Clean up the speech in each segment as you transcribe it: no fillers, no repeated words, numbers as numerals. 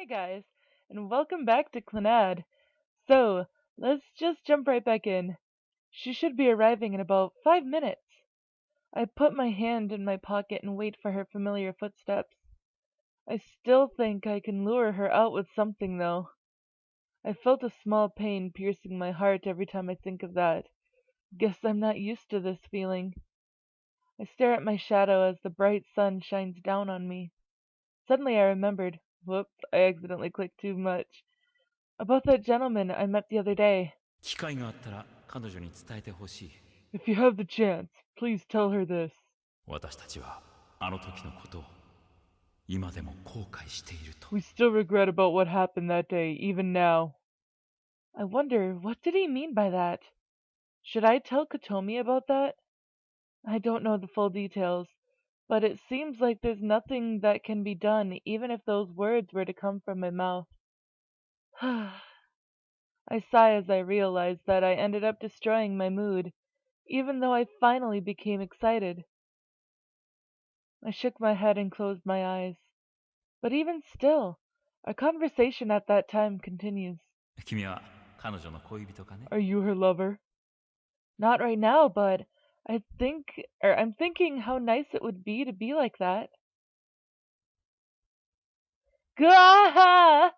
guys, and welcome back to Clannad. So, let's just jump right back in. She should be arriving in about 5 minutes. I put my hand in my pocket and wait for her familiar footsteps. I still think I can lure her out with something, though. I felt a small pain piercing my heart every time I think of that. Guess I'm not used to this feeling. I stare at my shadow as the bright sun shines down on me. Suddenly I remembered. Whoops, I accidentally clicked too much. About that gentleman I met the other day. 機会があったら彼女に伝えてほしい。 If you have the chance, please tell her this. 私たちはあの時のことを今でも後悔していると。 We still regret about what happened that day, even now. I wonder, what did he mean by that? Should I tell Kotomi about that? I don't know the full details, but it seems like there's nothing that can be done even if those words were to come from my mouth. I sigh as I realize that I ended up destroying my mood, even though I finally became excited. I shook my head and closed my eyes. But even still, our conversation at that time continues. 君は彼女の恋人かね？ Are you her lover? Not right now, but I'm thinking how nice it would be to be like that. Gah!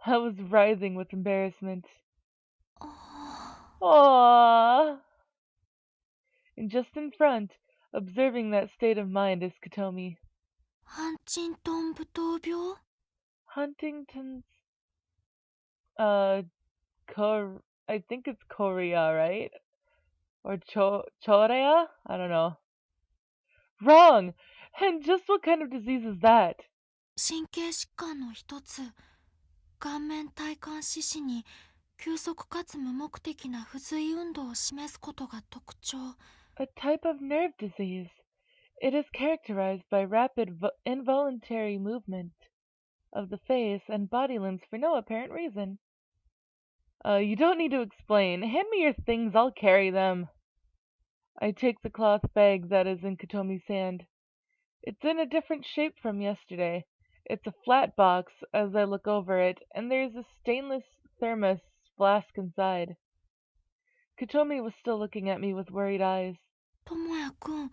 I was writhing with embarrassment. Aww. And just in front, observing that state of mind, is Kotomi. ハンチントン舞踏病 Huntington's, I think it's Korea, right? Or Chorea? I don't know. Wrong! And just what kind of disease is that? 神経疾患の一つ、顔面体幹四肢に急速かつ無目的な不随運動を示すことが特徴。 A type of nerve disease. It is characterized by rapid involuntary movement of the face and body limbs for no apparent reason. You don't need to explain. Hand me your things, I'll carry them. I take the cloth bag that is in Kotomi's hand. It's in a different shape from yesterday. It's a flat box as I look over it, and there's a stainless thermos flask inside. Kotomi was still looking at me with worried eyes. ともやくん、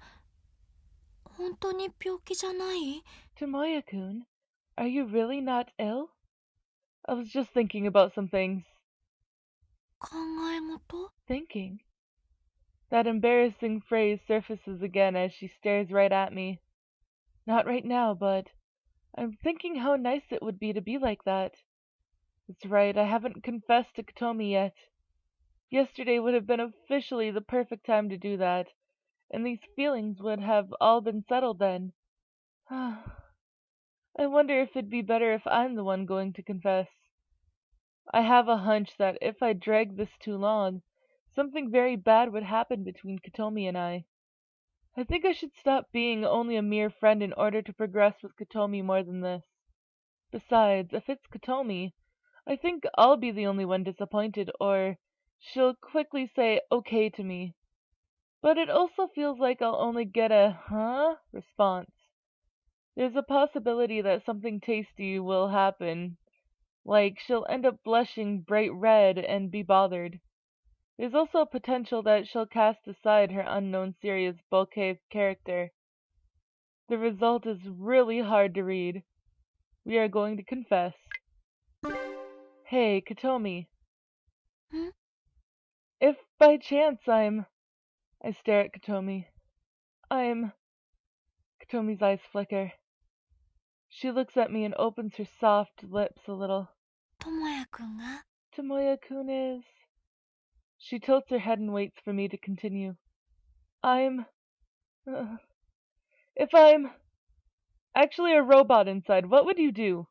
本当に病気じゃない？ Tomoya-kun, are you really not ill? I was just thinking about some things. 考え事？ Thinking? That embarrassing phrase surfaces again as she stares right at me. Not right now, but I'm thinking how nice it would be to be like that. That's right, I haven't confessed to Kotomi yet. Yesterday would have been officially the perfect time to do that, and these feelings would have all been settled then. I wonder if it'd be better if I'm the one going to confess. I have a hunch that if I drag this too long, something very bad would happen between Kotomi and I. I think I should stop being only a mere friend in order to progress with Kotomi more than this. Besides, if it's Kotomi, I think I'll be the only one disappointed, or she'll quickly say okay to me. But it also feels like I'll only get a huh response. There's a possibility that something tasty will happen, like she'll end up blushing bright red and be bothered. There's also a potential that she'll cast aside her unknown serious bouquet character. The result is really hard to read. We are going to confess. Hey, Kotomi. Hmm? If by chance I stare at Kotomi. Kotomi's eyes flicker. She looks at me and opens her soft lips a little. ともやくんが Tomoya-kun is... She tilts her head and waits for me to continue. If I'm actually a robot inside, what would you do?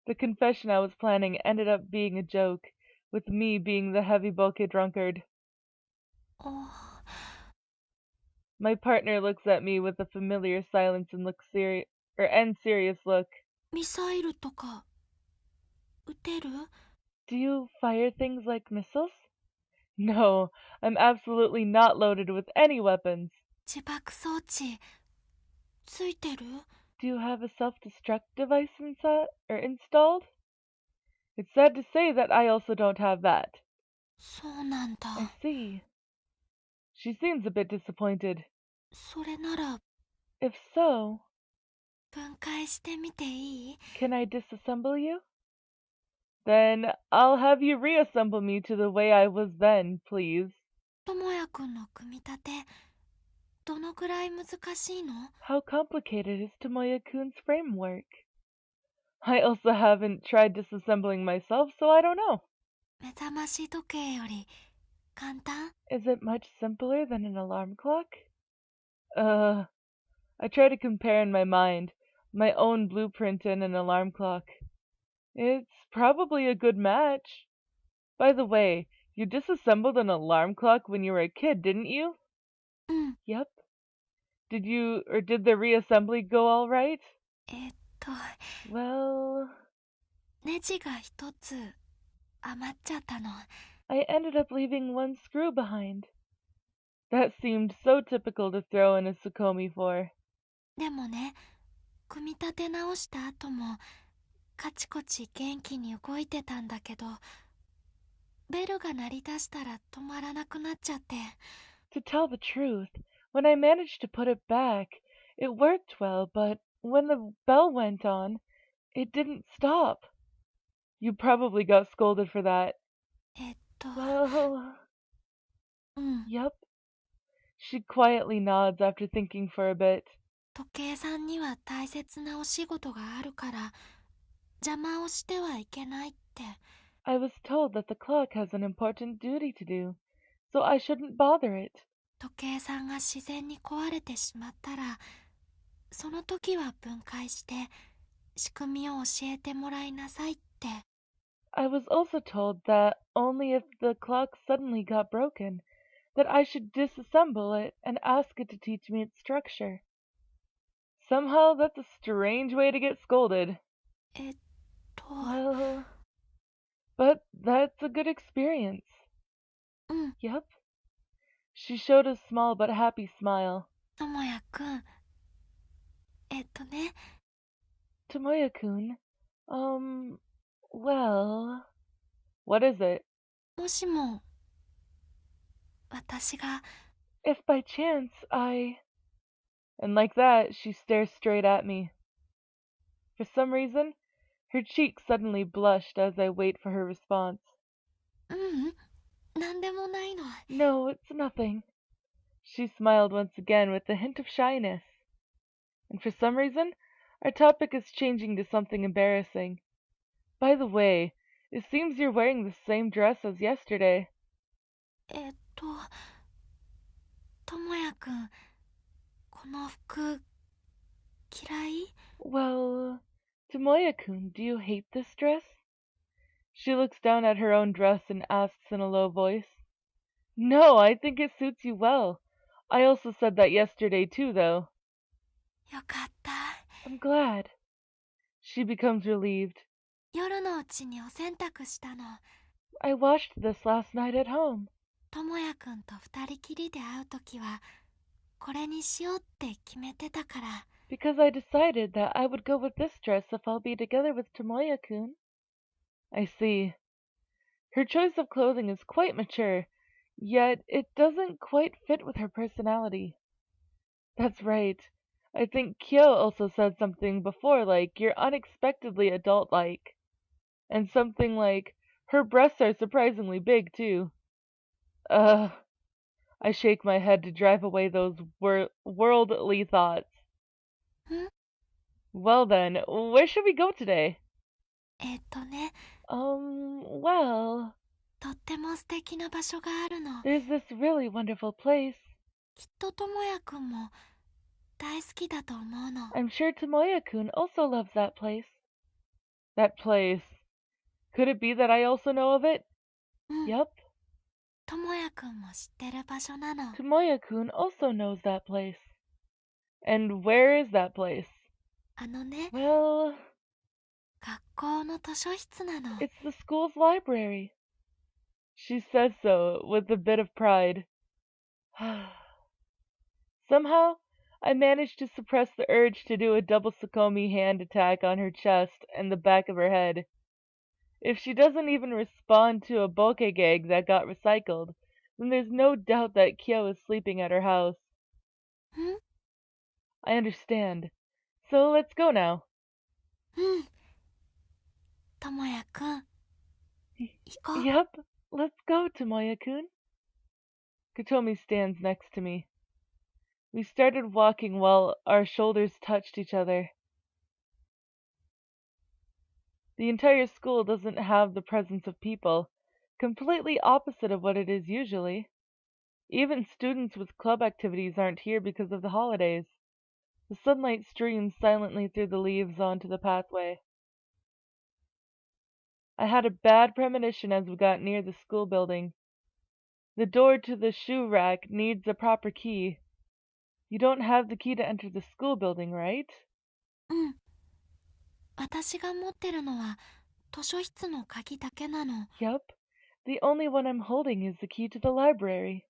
The confession I was planning ended up being a joke, with me being the heavy bouquet drunkard. お My partner looks at me with a familiar silence and serious look. ミサイルとか撃てる？ Do you fire things like missiles? No, I'm absolutely not loaded with any weapons. 自爆装置ついてる？ Do you have a self-destruct device installed? It's sad to say that I also don't have that. そうなんだ。 I see. She seems a bit disappointed. それなら If so, 分解してみていい？ can I disassemble you? Then I'll have you reassemble me to the way I was then, please. ともやくんの組み立てどのくらい難しいの？ How complicated is Tomoya-kun's framework? I also haven't tried disassembling myself, so I don't know. 目覚まし時計より簡単？ Is it much simpler than an alarm clock? I try to compare in my mind my own blueprint and an alarm clock. It's probably a good match. By the way, you disassembled an alarm clock when you were a kid, didn't you? うん。 Yep. Did the reassembly go all right? えっと Well, ネジが一つ余っちゃったの。 I ended up leaving one screw behind. That seemed so typical to throw in a Sukomi for. でもね、組み立て直した後もカチコチ元気に動いてたんだけど、ベルが鳴り出したら止まらなくなっちゃって。 To tell the truth, when I managed to put it back, it worked well, but when the bell went on, it didn't stop. You probably got scolded for that. Well, うん。 yep. She quietly nods after thinking for a bit. 時計さんには大切なお仕事があるから邪魔をしてはいけないって。 I was told that the clock has an important duty to do, so I shouldn't bother it. 時計さんが自然に壊れてしまったら、その時は分解して仕組みを教えてもらいなさいって。 I was also told that only if the clock suddenly got broken, that I should disassemble it and ask it to teach me its structure. Somehow that's a strange way to get scolded. Well, but that's a good experience. うん。 Yep. She showed a small but happy smile. ともやくん、ね、 Tomoya-kun, well, what is it? もしも私が If by chance And like that, she stares straight at me. For some reason, her cheek suddenly blushed as I wait for her response. ううん、なんでもないの。 No, it's nothing. She smiled once again with a hint of shyness. And for some reason, our topic is changing to something embarrassing. By the way, it seems you're wearing the same dress as yesterday. ともやくん、この服嫌い？ Well, Tomoya-kun, do you hate this dress? She looks down at her own dress and asks in a low voice. No, I think it suits you well. I also said that yesterday too, though. よかった。 I'm glad. She becomes relieved. 夜のうちにお洗濯したの。 I washed this last night at home. ともやくんと二人きりで会うときはこれにしようって決めてたから。 Because I decided that I would go with this dress if I'll be together with Tomoya-kun. I see. Her choice of clothing is quite mature, yet it doesn't quite fit with her personality. That's right. I think Kyo also said something before like, you're unexpectedly adult-like. And something like, her breasts are surprisingly big, too. I shake my head to drive away those worldly thoughts. Well then, where should we go today? ね、 Well, とっても素敵な場所があるの。 there's this really wonderful place. きっとともやくんも大好きだと思うの。 I'm sure Tomoya-kun also loves that place. That place. Could it be that I also know of it? うん。 Yep. ともやくんも知ってる場所なの。 Tomoya-kun also knows that place. And where is that place? ね、 Well, 学校の図書室なの。 it's the school's library. She says so with a bit of pride. Somehow, I managed to suppress the urge to do a double Sukomi hand attack on her chest and the back of her head. If she doesn't even respond to a bokeh gag that got recycled, then there's no doubt that Kyo is sleeping at her house. I understand. So let's go now. ともやくん、行こう。Yep, let's go, Tomoya-kun. Kotomi stands next to me. We started walking while our shoulders touched each other. The entire school doesn't have the presence of people, completely opposite of what it is usually. Even students with club activities aren't here because of the holidays. The sunlight streams silently through the leaves onto the pathway. I had a bad premonition as we got near the school building. The door to the shoe rack needs a proper key. You don't have the key to enter the school building, right? うん。私が持ってるのは図書室の鍵だけなの。Yup. The only one I'm holding is the key to the library.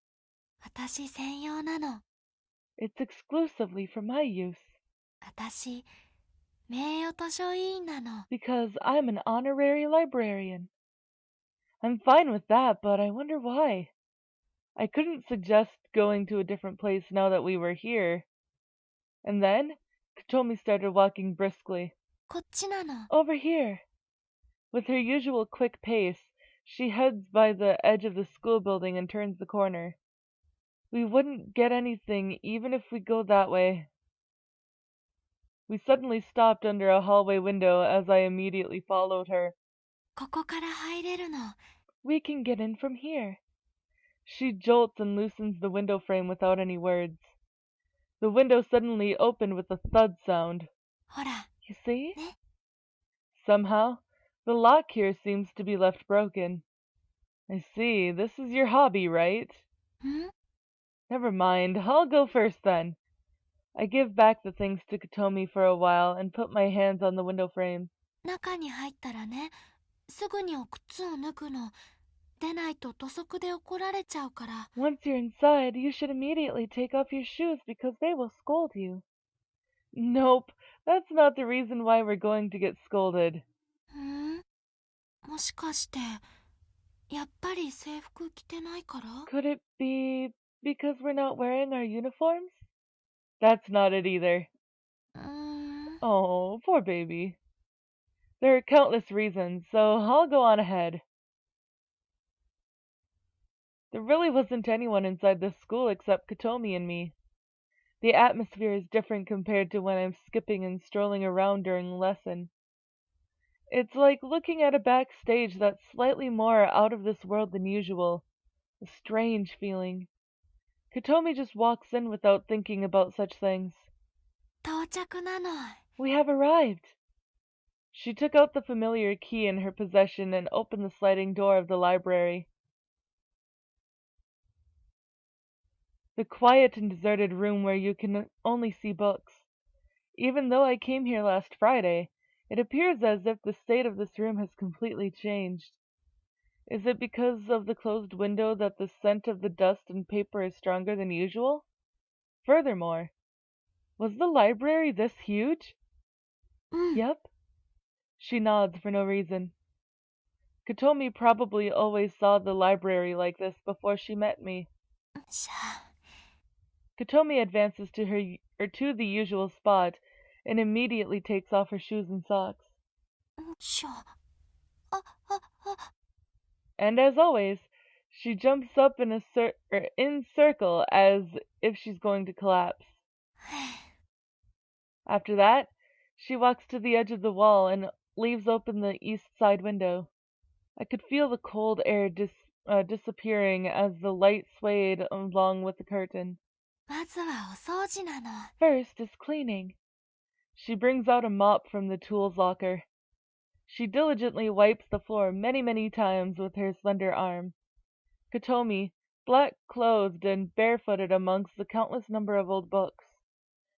私専用なの。It's exclusively for my use. 私、名誉図書委員なの。Because I'm an honorary librarian. I'm fine with that, but I wonder why. I couldn't suggest going to a different place now that we were here. And then, Kotomi started walking briskly. こっちなの。Over here. With her usual quick pace, she heads by the edge of the school building and turns the corner. We wouldn't get anything even if we go that way. We suddenly stopped under a hallway window as I immediately followed her. ここから入れるの。We can get in from here. She jolts and loosens the window frame without any words. The window suddenly opened with a thud sound. ほら。 You see? ね。 Somehow, the lock here seems to be left broken. I see. This is your hobby, right? ん？ Never mind. I'll go first then. I give back the things to Kotomi for a while and put my hands on the window frame. 中に入ったらね、すぐにお靴を脱ぐの。出ないと土足で怒られちゃうから。 Once you're inside, you should immediately take off your shoes because they will scold you. Nope, that's not the reason why we're going to get scolded. もしかして、やっぱり制服着てないから？ Could it be because we're not wearing our uniforms? That's not it either. Oh, poor baby. There are countless reasons, so I'll go on ahead. There really wasn't anyone inside this school except Kotomi and me. The atmosphere is different compared to when I'm skipping and strolling around during lesson. It's like looking at a backstage that's slightly more out of this world than usual. A strange feeling. Kotomi just walks in without thinking about such things. 到着なの。 We have arrived. She took out the familiar key in her possession and opened the sliding door of the library. The quiet and deserted room where you can only see books. Even though I came here last Friday, it appears as if the state of this room has completely changed. Is it because of the closed window that the scent of the dust and paper is stronger than usual? Furthermore, was the library this huge? Yep. She nods for no reason. Kotomi probably always saw the library like this before she met me. しゃ。 Kotomi advances to the usual spot and immediately takes off her shoes and socks. しゃ。 And as always, she jumps up in circle as if she's going to collapse. After that, she walks to the edge of the wall and leaves open the east side window. I could feel the cold air disappearing as the light swayed along with the curtain. まずはお掃除なの。 First is cleaning. She brings out a mop from the tools locker. She diligently wipes the floor many times with her slender arm. Kotomi, black-clothed and barefooted amongst the countless number of old books.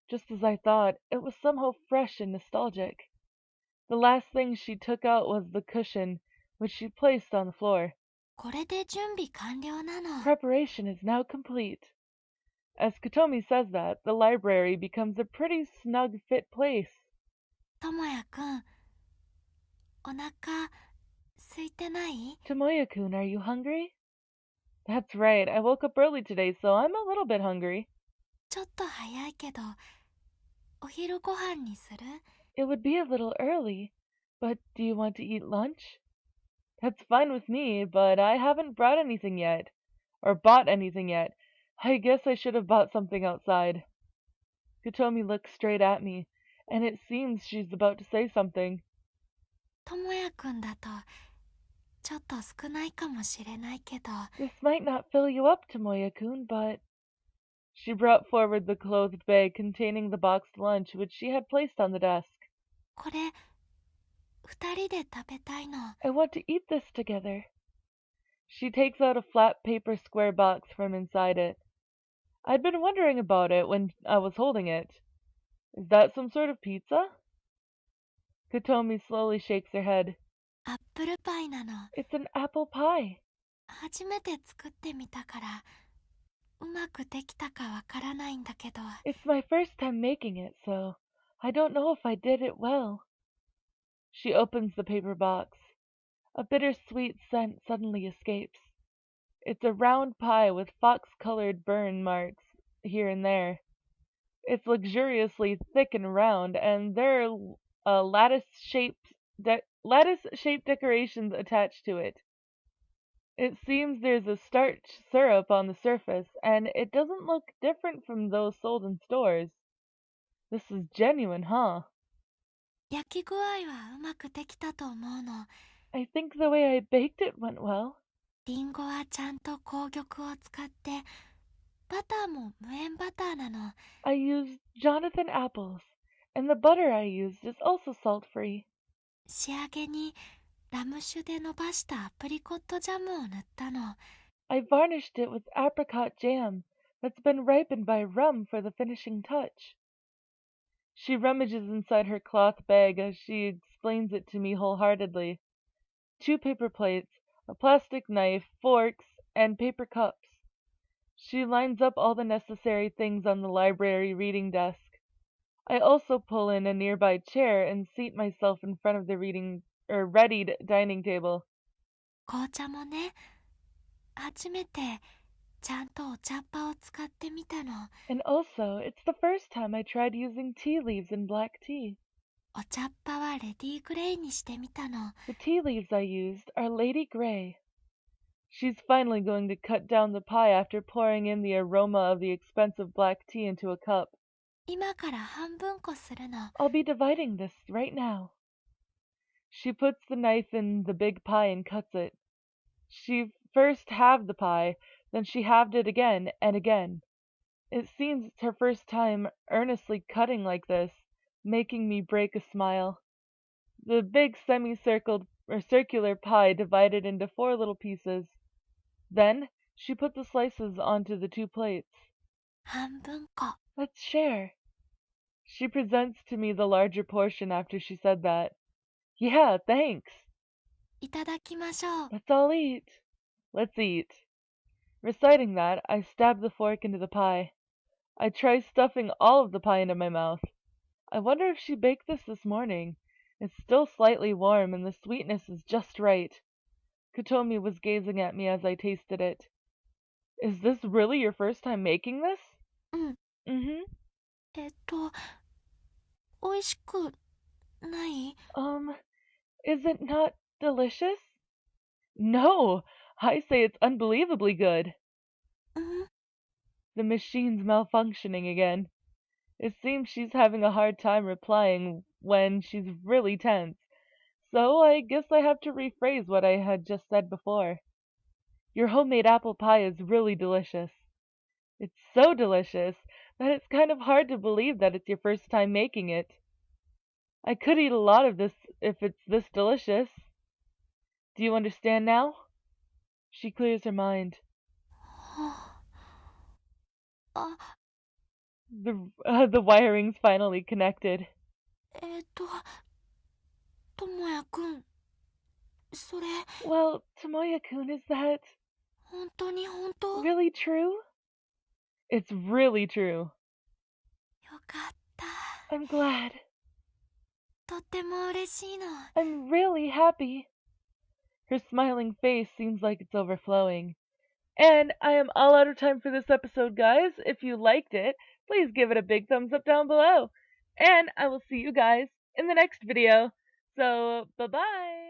Just as I thought, it was somehow fresh and nostalgic. The last thing she took out was the cushion, which she placed on the floor. これで準備完了なの。 Preparation is now complete. As Kotomi says that, the library becomes a pretty snug fit place. ともやくん、お腹空いてない？ Tomoya-kun, are you hungry? That's right, I woke up early today, so I'm a little bit hungry. ちょっと早いけど、お昼ご飯にする？ It would be a little early, but do you want to eat lunch? That's fine with me, but I haven't brought anything yet. Or bought anything yet. I guess I should have bought something outside. Kotomi looks straight at me, and it seems she's about to say something. ともやくんだとちょっと少ないかもしれないけど、 This might not fill you up, Tomoya-kun, but... She brought forward the clothed bag containing the boxed lunch which she had placed on the desk. これ二人で食べたいの。 I want to eat this together. She takes out a flat paper square box from inside it. I'd been wondering about it when I was holding it. Is that some sort of pizza? Kotomi slowly shakes her head. アップルパイなの。 It's an apple pie. 初めて作ってみたからうまくできたかわからないんだけど。 It's my first time making it, so I don't know if I did it well. She opens the paper box. A bittersweet scent suddenly escapes. It's a round pie with fox-colored burn marks here and there. It's luxuriously thick and round, and there are lattice-shaped decorations attached to it. It seems there's a starch syrup on the surface, and it doesn't look different from those sold in stores. This is genuine, huh? 焼き具合はうまくできたと思うの。 I think the way I baked it went well. リンゴはちゃんと紅玉を使って、バターも無塩バターなの。 I used Jonathan apples, and the butter I used is also salt-free. 仕上げにラム酒で伸ばしたアプリコットジャムを塗ったの。 I varnished it with apricot jam that's been ripened by rum for the finishing touch. She rummages inside her cloth bag as she explains it to me wholeheartedly. 2 paper plates, a plastic knife, forks, and paper cups. She lines up all the necessary things on the library reading desk. I also pull in a nearby chair and seat myself in front of the readied dining table. 紅茶もね、初めてちゃんとお茶っ葉を使ってみたの。 And also, it's the first time I tried using tea leaves in black tea. お茶っ葉はレディーグレイにしてみたの。 The tea leaves I used are Lady Grey. She's finally going to cut down the pie after pouring in the aroma of the expensive black tea into a cup. 今から半分こするの。 I'll be dividing this right now. She puts the knife in the big pie and cuts it. She first halved the pie, then she halved it again and again. It seems it's her first time earnestly cutting like this, making me break a smile. The big circular pie divided into 4 little pieces. Then she put the slices onto the 2 plates. 半分こ。 Let's share. She presents to me the larger portion after she said that. Yeah, thanks. いただきましょう。 Let's all eat. Let's eat. Reciting that, I stab the fork into the pie. I try stuffing all of the pie into my mouth. I wonder if she baked this morning. It's still slightly warm, and the sweetness is just right. Kotomi was gazing at me as I tasted it. Is this really your first time making this? うん。 Mm-hmm. 美味しくない？ Is it not delicious? No! I say it's unbelievably good. うん。 The machine's malfunctioning again. It seems she's having a hard time replying when she's really tense, so I guess I have to rephrase what I had just said before. Your homemade apple pie is really delicious. It's so delicious that it's kind of hard to believe that it's your first time making it. I could eat a lot of this if it's this delicious. Do you understand now? She clears her mind. あ、 The wiring's finally connected. ともやくん、それ Well, Tomoya-kun, is that 本当に本当？ really true? It's really true. よかった。 I'm glad. とっても嬉しいの。 I'm really happy. Her smiling face seems like it's overflowing. And I am all out of time for this episode, guys. If you liked it, please give it a big thumbs up down below. And I will see you guys in the next video. So, bye-bye.